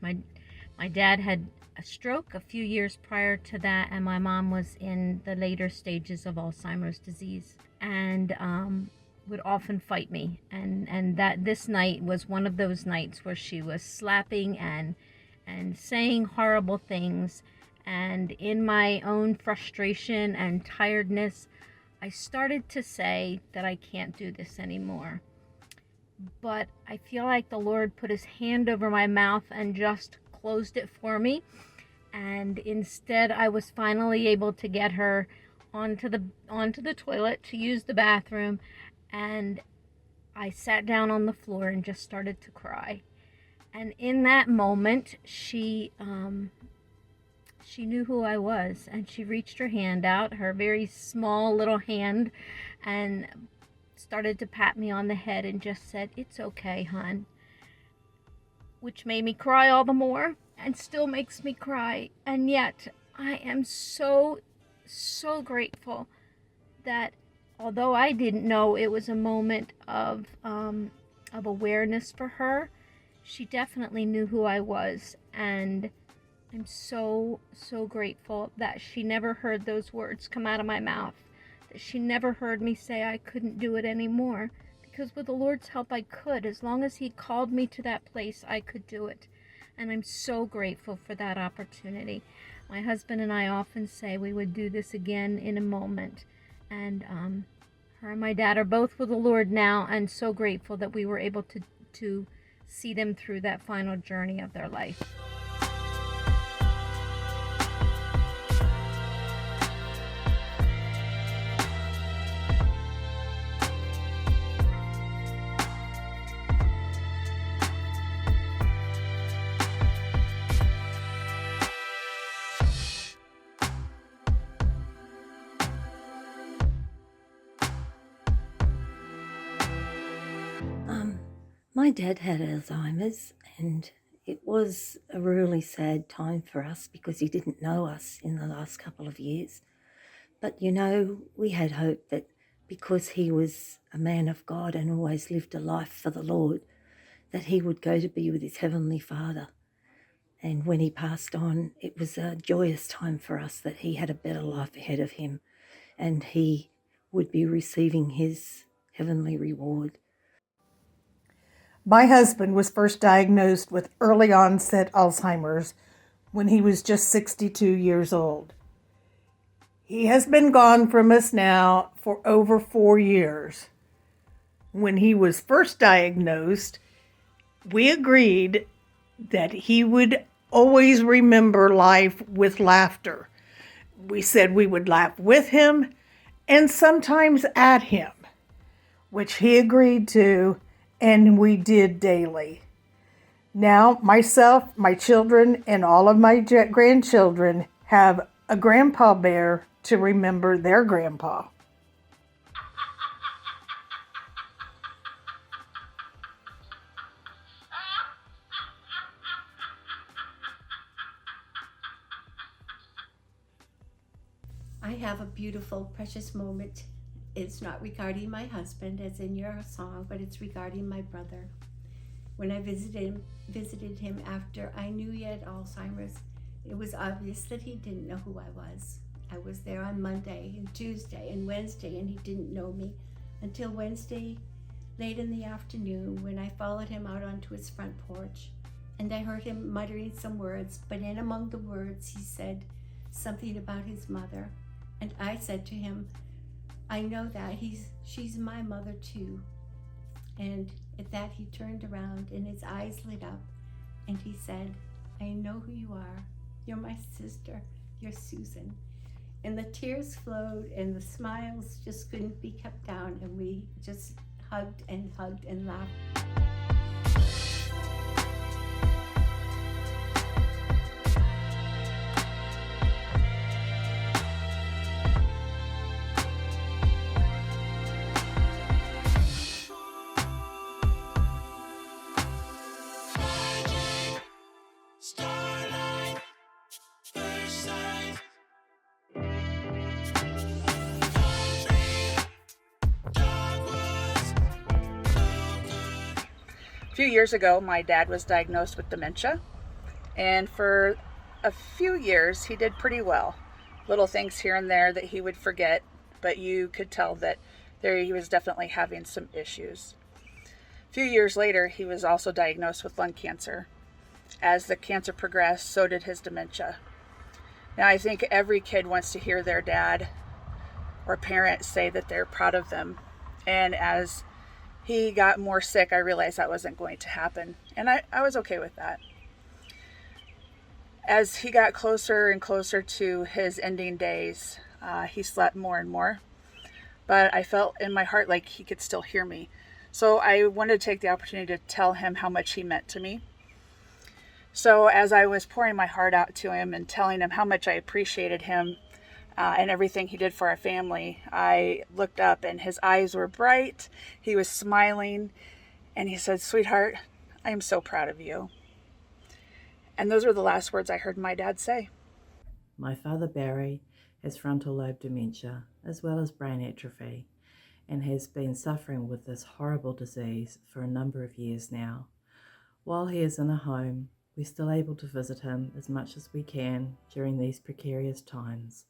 My my dad had a stroke a few years prior to that, and my mom was in the later stages of Alzheimer's disease, and would often fight me. And that this night was one of those nights where she was slapping and saying horrible things. And in my own frustration and tiredness, I started to say that I can't do this anymore. But I feel like the Lord put his hand over my mouth and just closed it for me. And instead, I was finally able to get her onto the toilet to use the bathroom, and I sat down on the floor and just started to cry. And in that moment, she knew who I was, and she reached her hand out, her very small little hand, and started to pat me on the head and just said, "It's okay, hon," which made me cry all the more and still makes me cry. And yet I am so grateful that although I didn't know it was a moment of awareness for her, she definitely knew who I was. And I'm so grateful that she never heard those words come out of my mouth, that she never heard me say I couldn't do it anymore, because with the Lord's help I could. As long as he called me to that place, I could do it. And I'm so grateful for that opportunity. My husband and I often say we would do this again in a moment. And her and my dad are both with the Lord now, and so grateful that we were able to see them through that final journey of their life. My dad had Alzheimer's, and it was a really sad time for us because he didn't know us in the last couple of years. But, we had hope that because he was a man of God and always lived a life for the Lord, that he would go to be with his Heavenly Father. And when he passed on, it was a joyous time for us that he had a better life ahead of him and he would be receiving his heavenly reward. My husband was first diagnosed with early onset Alzheimer's when he was just 62 years old. He has been gone from us now for over 4 years. When he was first diagnosed, we agreed that he would always remember life with laughter. We said we would laugh with him and sometimes at him, which he agreed to, and we did daily. Now, myself, my children, and all of my grandchildren have a grandpa bear to remember their grandpa. I have a beautiful, precious moment. It's not regarding my husband, as in your song, but it's regarding my brother. When I visited him after I knew he had Alzheimer's, it was obvious that he didn't know who I was. I was there on Monday and Tuesday and Wednesday, and he didn't know me until Wednesday late in the afternoon when I followed him out onto his front porch, and I heard him muttering some words, but in among the words he said something about his mother. And I said to him, "I know that she's my mother too." And at that he turned around and his eyes lit up and he said, "I know who you are. You're my sister. You're Susan." And the tears flowed and the smiles just couldn't be kept down, and we just hugged and laughed. A few years ago, my dad was diagnosed with dementia, And for a few years, he did pretty well. Little things here and there that he would forget, but you could tell that he was definitely having some issues. A few years later, he was also diagnosed with lung cancer. As the cancer progressed, so did his dementia. Now, I think every kid wants to hear their dad or parent say that they're proud of them. And as he got more sick, I realized that wasn't going to happen. And I was okay with that. As he got closer and closer to his ending days, he slept more and more. But I felt in my heart like he could still hear me. So I wanted to take the opportunity to tell him how much he meant to me. So as I was pouring my heart out to him and telling him how much I appreciated him and everything he did for our family, I looked up and his eyes were bright. He was smiling and he said, "Sweetheart, I am so proud of you." And those were the last words I heard my dad say. My father Barry has frontal lobe dementia as well as brain atrophy and has been suffering with this horrible disease for a number of years now. While he is in a home, we're still able to visit him as much as we can during these precarious times.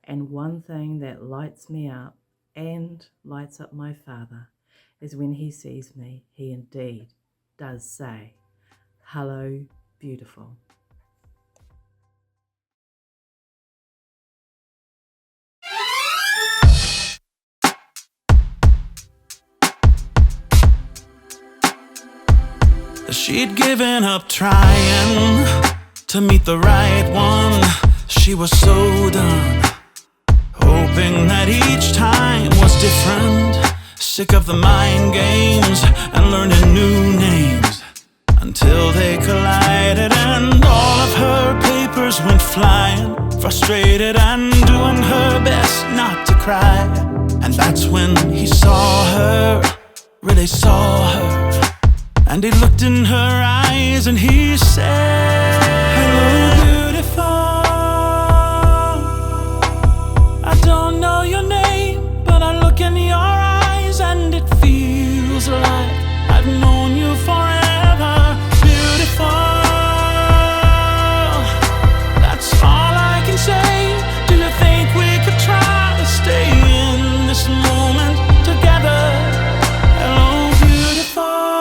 And one thing that lights me up and lights up my father is when he sees me, he indeed does say, "Hello, beautiful." She'd given up trying to meet the right one. She was so done, hoping that each time was different. Sick of the mind games and learning new names, until they collided and all of her papers went flying. Frustrated and doing her best not to cry. And that's when he saw her, really saw her. And he looked in her eyes and he said, "Hello, beautiful. I don't know your name, but I look in your eyes and it feels like I've known you forever. Beautiful. That's all I can say. Do you think we could try to stay in this moment together? Hello, beautiful."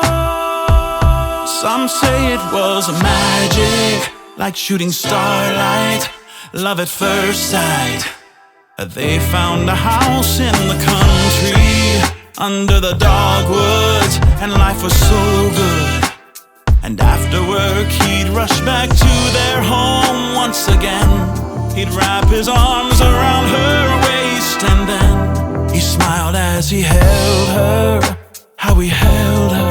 Some say it was magic, like shooting starlight, love at first sight. They found a house in the country, under the dogwoods, and life was so good. And after work he'd rush back to their home once again. He'd wrap his arms around her waist, and then he smiled as he held her, how he held her.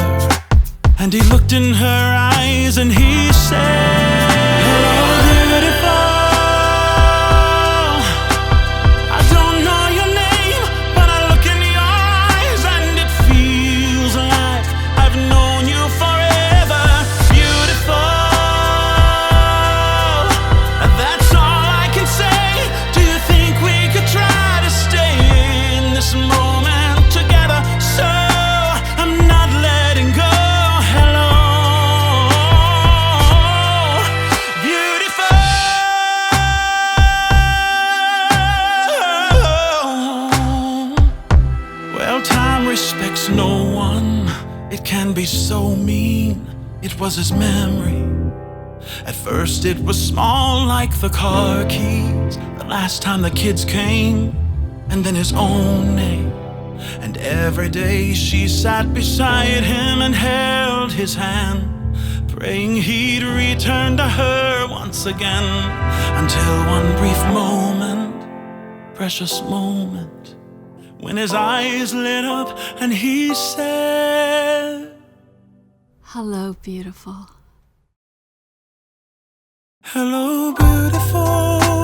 And he looked in her eyes and he said, "Hello, beautiful. I don't know your name, but I look in your eyes and it feels like I've known you forever. Beautiful. And that's all I can say. Do you think we could try to stay in this moment together? So I'm not letting go. Respects no one, it can be so mean. It was his memory. At first it was small like the car keys, the last time the kids came, and then his own name. And every day she sat beside him and held his hand, praying he'd return to her once again. Until one brief moment, precious moment, when his eyes lit up and he said, "Hello, beautiful." "Hello, beautiful.